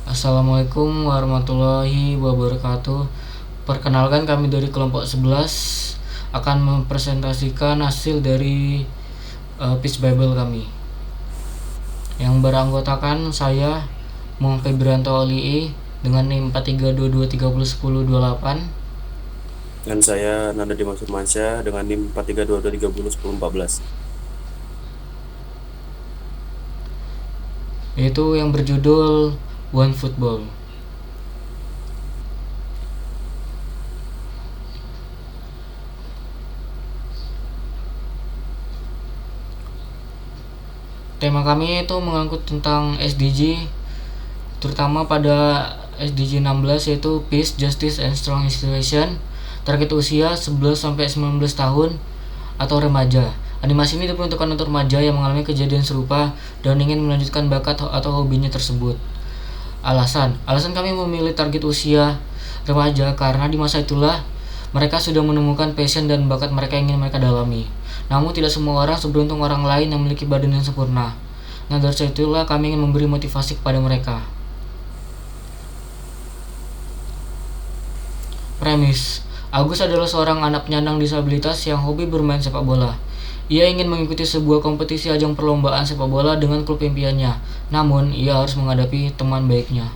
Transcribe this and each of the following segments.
Assalamualaikum warahmatullahi wabarakatuh. Perkenalkan, kami dari kelompok 11 akan mempresentasikan hasil dari Peace Bible kami, yang beranggotakan saya Muhammad Febrianto Olii dengan NIM 4322301028, Dan saya Nanda Dimas Firmansyah dengan NIM 4322301014. yaitu yang berjudul One Football. Tema kami itu mengangkut tentang SDG, terutama pada SDG 16 yaitu Peace, Justice, and Strong Institution. Target usia 11-19 tahun atau remaja. Animasi ini diperuntukkan untuk remaja yang mengalami kejadian serupa dan ingin melanjutkan bakat atau hobinya tersebut. Alasan kami memilih target usia remaja karena di masa itulah mereka sudah menemukan passion dan bakat mereka yang ingin mereka dalami. Namun tidak semua orang seberuntung orang lain yang memiliki badan yang sempurna. Nah, dari situlah kami ingin memberi motivasi kepada mereka. Premis: Agus adalah seorang anak penyandang disabilitas yang hobi bermain sepak bola. Ia ingin mengikuti sebuah kompetisi ajang perlombaan sepak bola dengan klub impiannya. Namun, ia harus menghadapi teman baiknya.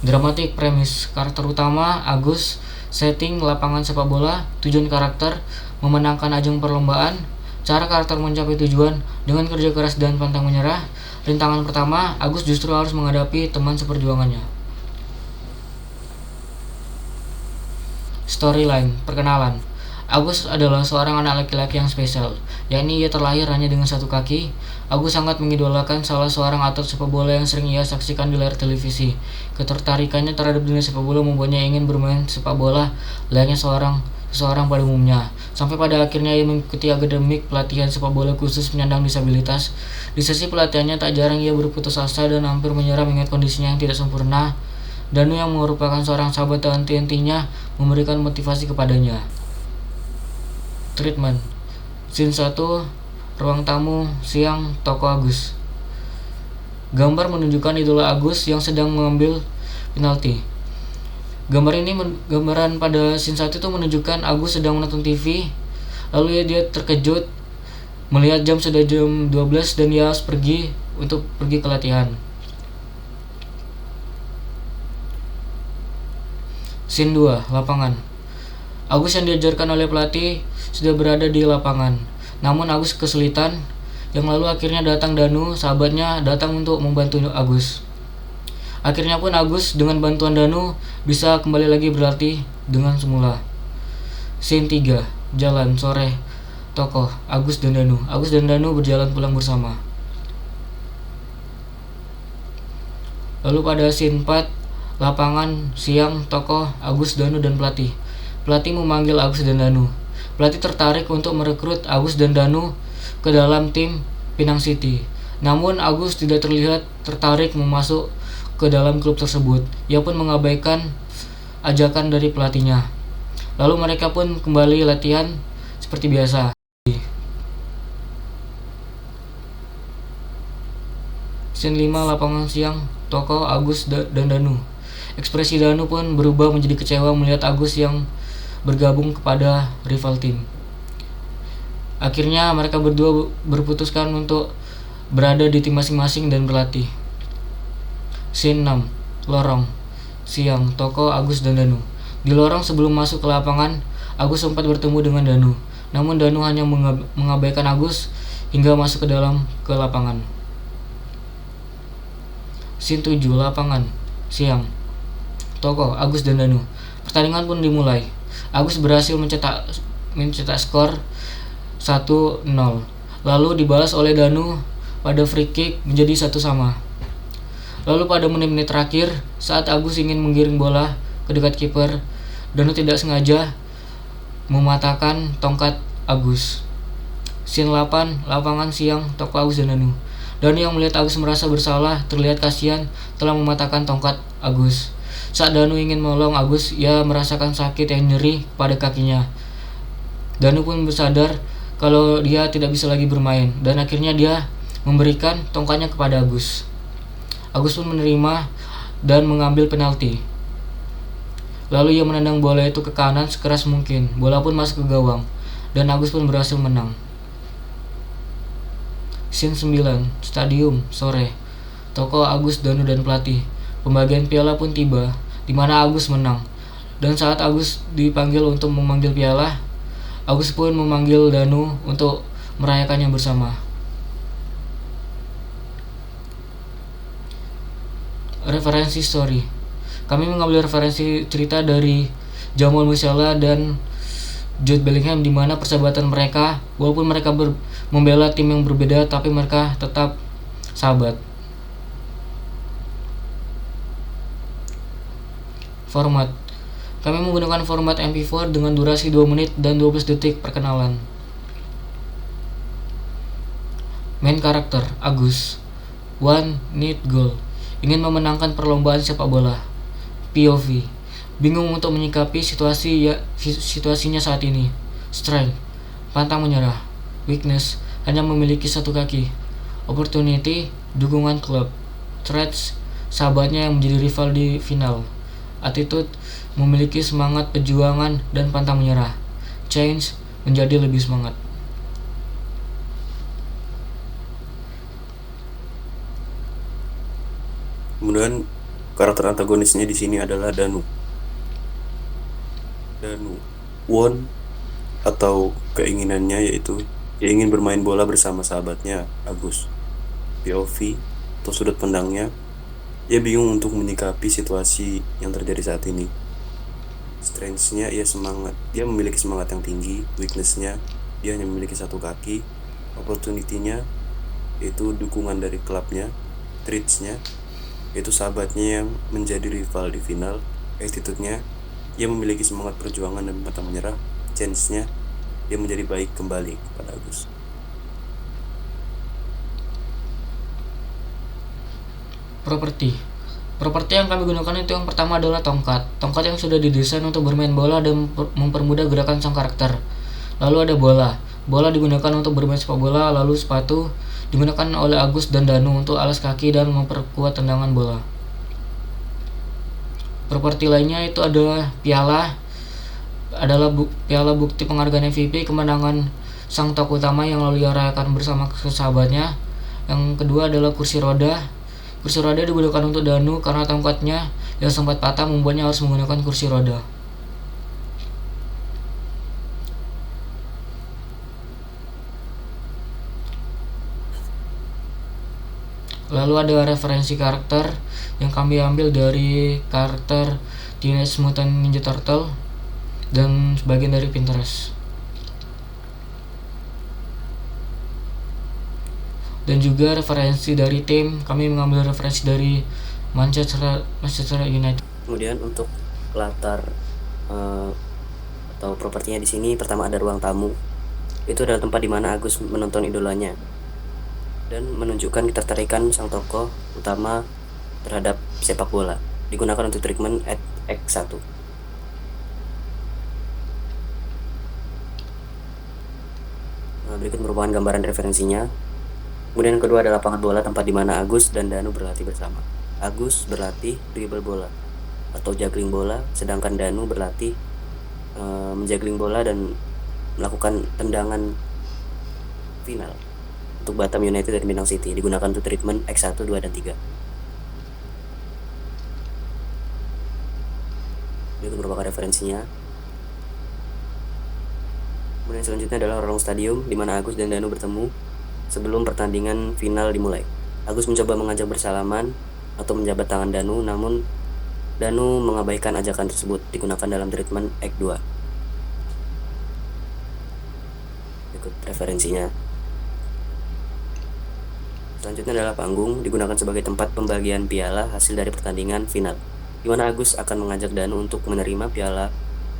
Dramatik premis: karakter utama Agus, setting lapangan sepak bola, tujuan karakter memenangkan ajang perlombaan, cara karakter mencapai tujuan dengan kerja keras dan pantang menyerah. Rintangan pertama, Agus justru harus menghadapi teman seperjuangannya. Storyline: perkenalan. Agus adalah seorang anak laki-laki yang spesial, yakni ia terlahir hanya dengan satu kaki. Agus sangat mengidolakan salah seorang atlet sepak bola yang sering ia saksikan di layar televisi. Ketertarikannya terhadap dunia sepak bola membuatnya ingin bermain sepak bola layaknya seseorang pada umumnya. Sampai pada akhirnya ia mengikuti akademik pelatihan sepak bola khusus penyandang disabilitas. Di sesi pelatihannya tak jarang ia berputus asa dan hampir menyerah mengingat kondisinya yang tidak sempurna. Danu yang merupakan seorang sahabat dan henti-hentinya memberikan motivasi kepadanya. Treatment: Scene 1, ruang tamu, siang, toko Agus. Gambar menunjukkan idola Agus yang sedang mengambil penalti. Gambaran pada scene 1 itu menunjukkan Agus sedang menonton TV. Lalu dia terkejut melihat sudah jam 12 dan dia harus pergi ke latihan. Scene 2, lapangan. Agus yang diajarkan oleh pelatih sudah berada di lapangan. Namun Agus kesulitan, yang lalu akhirnya datang Danu, sahabatnya, datang untuk membantu Agus. Akhirnya pun Agus dengan bantuan Danu bisa kembali lagi berlatih dengan semula. Scene 3, jalan, sore. Tokoh, Agus dan Danu. Agus dan Danu berjalan pulang bersama. Lalu pada scene 4, lapangan, siang, tokoh, Agus, Danu, dan pelatih. Pelatih memanggil Agus dan Danu. Pelatih tertarik untuk merekrut Agus dan Danu ke dalam tim Pinang City. Namun Agus tidak terlihat tertarik masuk ke dalam klub tersebut. Ia pun mengabaikan ajakan dari pelatihnya. Lalu mereka pun kembali latihan seperti biasa. Scene 5, lapangan siang, tokoh Agus dan Danu. Ekspresi Danu pun berubah menjadi kecewa melihat Agus yang bergabung kepada rival tim. Akhirnya mereka berdua berputuskan untuk berada di tim masing-masing dan berlatih. Scene 6, lorong, siang, tokoh Agus dan Danu. Di lorong sebelum masuk ke lapangan, Agus sempat bertemu dengan Danu. Namun Danu hanya mengabaikan Agus hingga masuk ke lapangan. Scene 7, lapangan, siang, tokoh Agus dan Danu. Pertandingan pun dimulai. Agus berhasil mencetak skor 1-0. Lalu dibalas oleh Danu pada free kick menjadi 1-1. Lalu pada menit-menit terakhir, saat Agus ingin menggiring bola ke dekat kiper, Danu tidak sengaja mematahkan tongkat Agus. Scene 8, lapangan siang, tokoh Agus dan Danu. Danu yang melihat Agus merasa bersalah terlihat kasihan telah mematahkan tongkat Agus. Saat Danu ingin menolong Agus, ia merasakan sakit yang nyeri pada kakinya. Danu pun bersadar kalau dia tidak bisa lagi bermain, dan akhirnya dia memberikan tongkatnya kepada Agus. Agus pun menerima dan mengambil penalti. Lalu ia menendang bola itu ke kanan sekeras mungkin. Bola pun masuk ke gawang dan Agus pun berhasil menang. Scene 9, stadium, sore. Tokoh Agus, Danu, dan pelatih. Pembagian piala pun tiba, di mana Agus menang. Dan saat Agus dipanggil untuk memanggil piala, Agus pun memanggil Danu untuk merayakannya bersama. Referensi story. Kami mengambil referensi cerita dari Jamal Musiala dan Jude Bellingham, di mana persahabatan mereka, walaupun mereka membela tim yang berbeda, tapi mereka tetap sahabat. Format. Kami menggunakan format MP4 dengan durasi 2 menit dan 12 detik perkenalan. Main karakter Agus. One need goal. Ingin memenangkan perlombaan sepak bola. POV. Bingung untuk menyikapi situasinya saat ini. Strength. Pantang menyerah. Weakness. Hanya memiliki satu kaki. Opportunity. Dukungan klub. Threats. Sahabatnya yang menjadi rival di final. Attitude. Memiliki semangat perjuangan dan pantang menyerah. Change. Menjadi lebih semangat. Kemudian karakter antagonisnya di sini adalah Danu. Danu want atau keinginannya yaitu ia ingin bermain bola bersama sahabatnya Agus. POV atau sudut pandangnya, ia bingung untuk menyikapi situasi yang terjadi saat ini. Strengths-nya dia memiliki semangat yang tinggi. Weakness-nya, dia hanya memiliki satu kaki. Opportunity-nya yaitu dukungan dari klubnya. Threats-nya yaitu sahabatnya yang menjadi rival di final. Attitude-nya, ia memiliki semangat perjuangan dan pantang menyerah. Chance-nya, dia menjadi baik kembali kepada Agus. Properti yang kami gunakan itu yang pertama adalah tongkat. Tongkat yang sudah didesain untuk bermain bola dan mempermudah gerakan sang karakter. Lalu ada bola. Bola digunakan untuk bermain sepak bola, lalu sepatu digunakan oleh Agus dan Danu untuk alas kaki dan memperkuat tendangan bola. Properti lainnya itu adalah piala. Piala bukti penghargaan MVP, kemenangan sang tokoh utama yang lalu ia rayakan bersama sahabatnya. Yang kedua adalah kursi roda. Kursi roda digunakan untuk Danu karena tongkatnya yang sempat patah membuatnya harus menggunakan kursi roda. Lalu ada referensi karakter yang kami ambil dari karakter Teenage Mutant Ninja Turtle dan sebagian dari Pinterest. Dan juga referensi dari tim, kami mengambil referensi dari Manchester United. Kemudian untuk latar atau propertinya di sini, pertama ada ruang tamu. Itu adalah tempat di mana Agus menonton idolanya dan menunjukkan ketertarikan sang tokoh utama terhadap sepak bola. Digunakan untuk treatment at X1. Berikut merupakan gambaran referensinya. Kemudian yang kedua adalah lapangan bola, tempat di mana Agus dan Danu berlatih bersama. Agus berlatih dribble bola atau juggling bola, sedangkan Danu berlatih menjuggling bola dan melakukan tendangan final untuk Batam United dan Bintang City. Digunakan untuk treatment X1, 2, dan 3. Itu merupakan referensinya. Kemudian selanjutnya adalah lorong stadium di mana Agus dan Danu bertemu sebelum pertandingan final dimulai. Agus mencoba mengajak bersalaman atau menjabat tangan Danu, namun Danu mengabaikan ajakan tersebut. Digunakan dalam treatment Act 2. Ikut referensinya. Selanjutnya adalah panggung, digunakan sebagai tempat pembagian piala hasil dari pertandingan final, di mana Agus akan mengajak Danu untuk menerima piala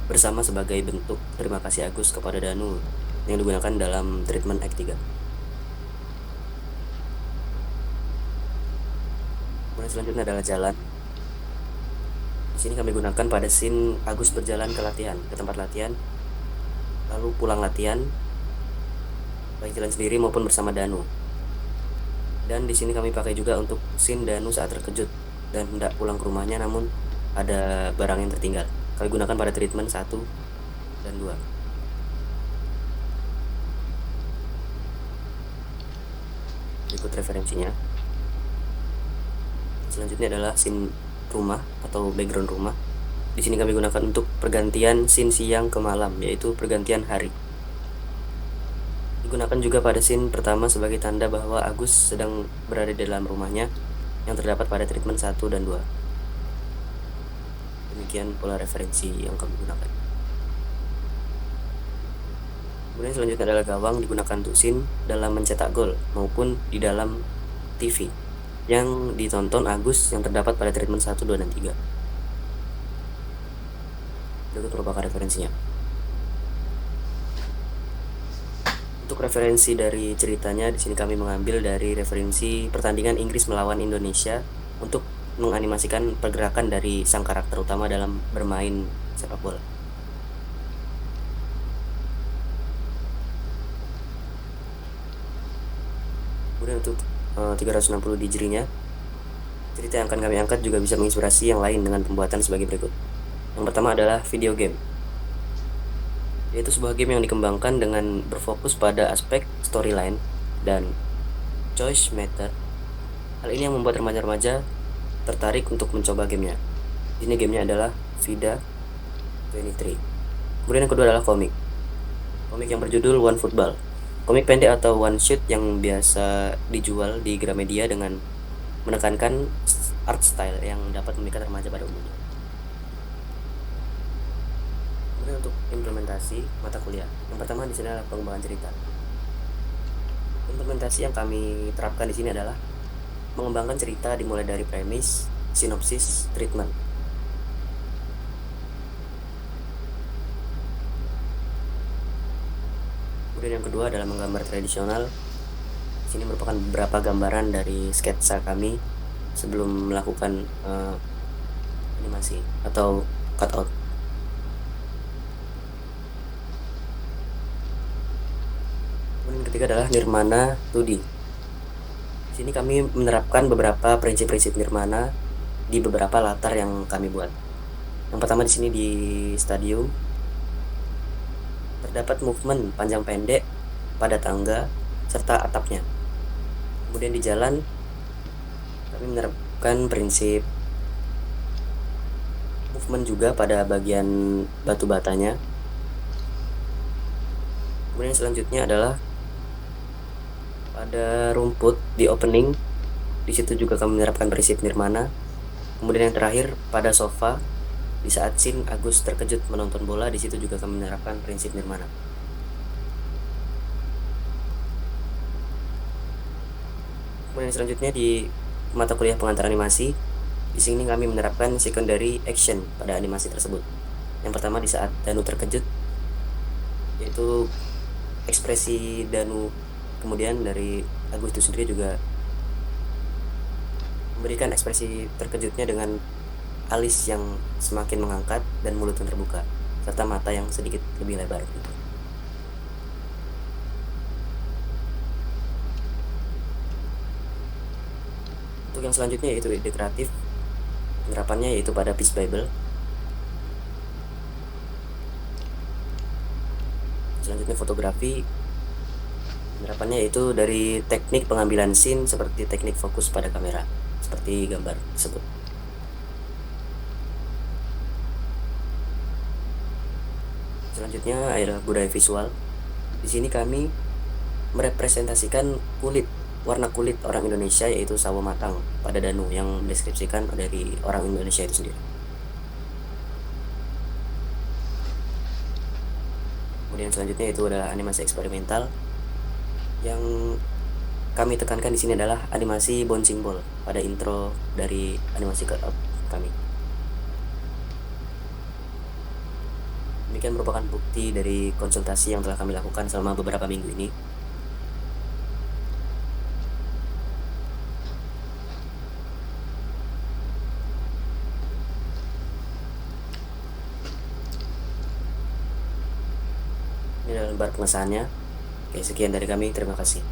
bersama sebagai bentuk terima kasih Agus kepada Danu yang digunakan dalam treatment Act 3. Selanjutnya adalah jalan. Di sini kami gunakan pada scene Agus berjalan ke tempat latihan, lalu pulang latihan, baik jalan sendiri maupun bersama Danu. Dan di sini kami pakai juga untuk scene Danu saat terkejut dan hendak pulang ke rumahnya, namun ada barang yang tertinggal. Kami gunakan pada treatment 1 dan 2. Berikut referensinya. Selanjutnya adalah scene rumah atau background rumah. Di sini kami gunakan untuk pergantian scene siang ke malam, yaitu pergantian hari. Digunakan juga pada scene pertama sebagai tanda bahwa Agus sedang berada di dalam rumahnya yang terdapat pada treatment 1 dan 2. Demikian pola referensi yang kami gunakan. Kemudian selanjutnya adalah gawang, digunakan untuk scene dalam mencetak gol maupun di dalam TV yang ditonton Agus yang terdapat pada treatment 1, 2, dan 3. Berikut merupakan referensinya. Untuk referensi dari ceritanya, di sini kami mengambil dari referensi pertandingan Inggris melawan Indonesia untuk menganimasikan pergerakan dari sang karakter utama dalam bermain sepak bola. Kemudian untuk 360 degree-nya, cerita yang akan kami angkat juga bisa menginspirasi yang lain dengan pembuatan sebagai berikut. Yang pertama adalah video game, yaitu sebuah game yang dikembangkan dengan berfokus pada aspek storyline dan choice matter. Hal ini yang membuat remaja-remaja tertarik untuk mencoba gamenya. Ini gamenya adalah Vida 23. Kemudian yang kedua adalah komik yang berjudul One Football. Komik pendek atau one shot yang biasa dijual di Gramedia dengan menekankan art style yang dapat memikat remaja pada umumnya. Kemudian untuk implementasi mata kuliah, yang pertama di sini adalah pengembangan cerita. Implementasi yang kami terapkan di sini adalah mengembangkan cerita dimulai dari premis, sinopsis, treatment. Kemudian yang kedua adalah menggambar tradisional. Di sini merupakan beberapa gambaran dari sketsa kami sebelum melakukan animasi atau cutout. Kemudian ketiga adalah Nirmana 2D. Di sini kami menerapkan beberapa prinsip-prinsip Nirmana di beberapa latar yang kami buat. Yang pertama di sini di stadium terdapat movement panjang pendek pada tangga serta atapnya. Kemudian di jalan kami menerapkan prinsip movement juga pada bagian batu batanya. Kemudian selanjutnya adalah pada rumput di opening, di situ juga kami menerapkan prinsip Nirmana. Kemudian yang terakhir pada sofa, di saat scene Agus terkejut menonton bola, di situ juga kami menerapkan prinsip Nirmana. Kemudian selanjutnya di mata kuliah pengantar animasi, di sini kami menerapkan secondary action pada animasi tersebut. Yang pertama di saat Danu terkejut, yaitu ekspresi Danu. Kemudian dari Agus itu sendiri juga memberikan ekspresi terkejutnya dengan alis yang semakin mengangkat dan mulut yang terbuka, serta mata yang sedikit lebih lebar gitu. Untuk yang selanjutnya yaitu ide kreatif, penerapannya yaitu pada Peace Bible. Selanjutnya fotografi, penerapannya yaitu dari teknik pengambilan scene seperti teknik fokus pada kamera, seperti gambar tersebut. Selanjutnya adalah budaya visual. Di sini kami merepresentasikan warna kulit orang Indonesia, yaitu sawo matang pada Danu yang mendeskripsikan dari orang Indonesia itu sendiri. Kemudian selanjutnya itu adalah animasi eksperimental. Yang kami tekankan di sini adalah animasi bouncing ball pada intro dari animasi cutout kami. Demikian merupakan bukti dari konsultasi yang telah kami lakukan selama beberapa minggu ini. Ini adalah lembar pengesahannya. Oke, sekian dari kami. Terima kasih.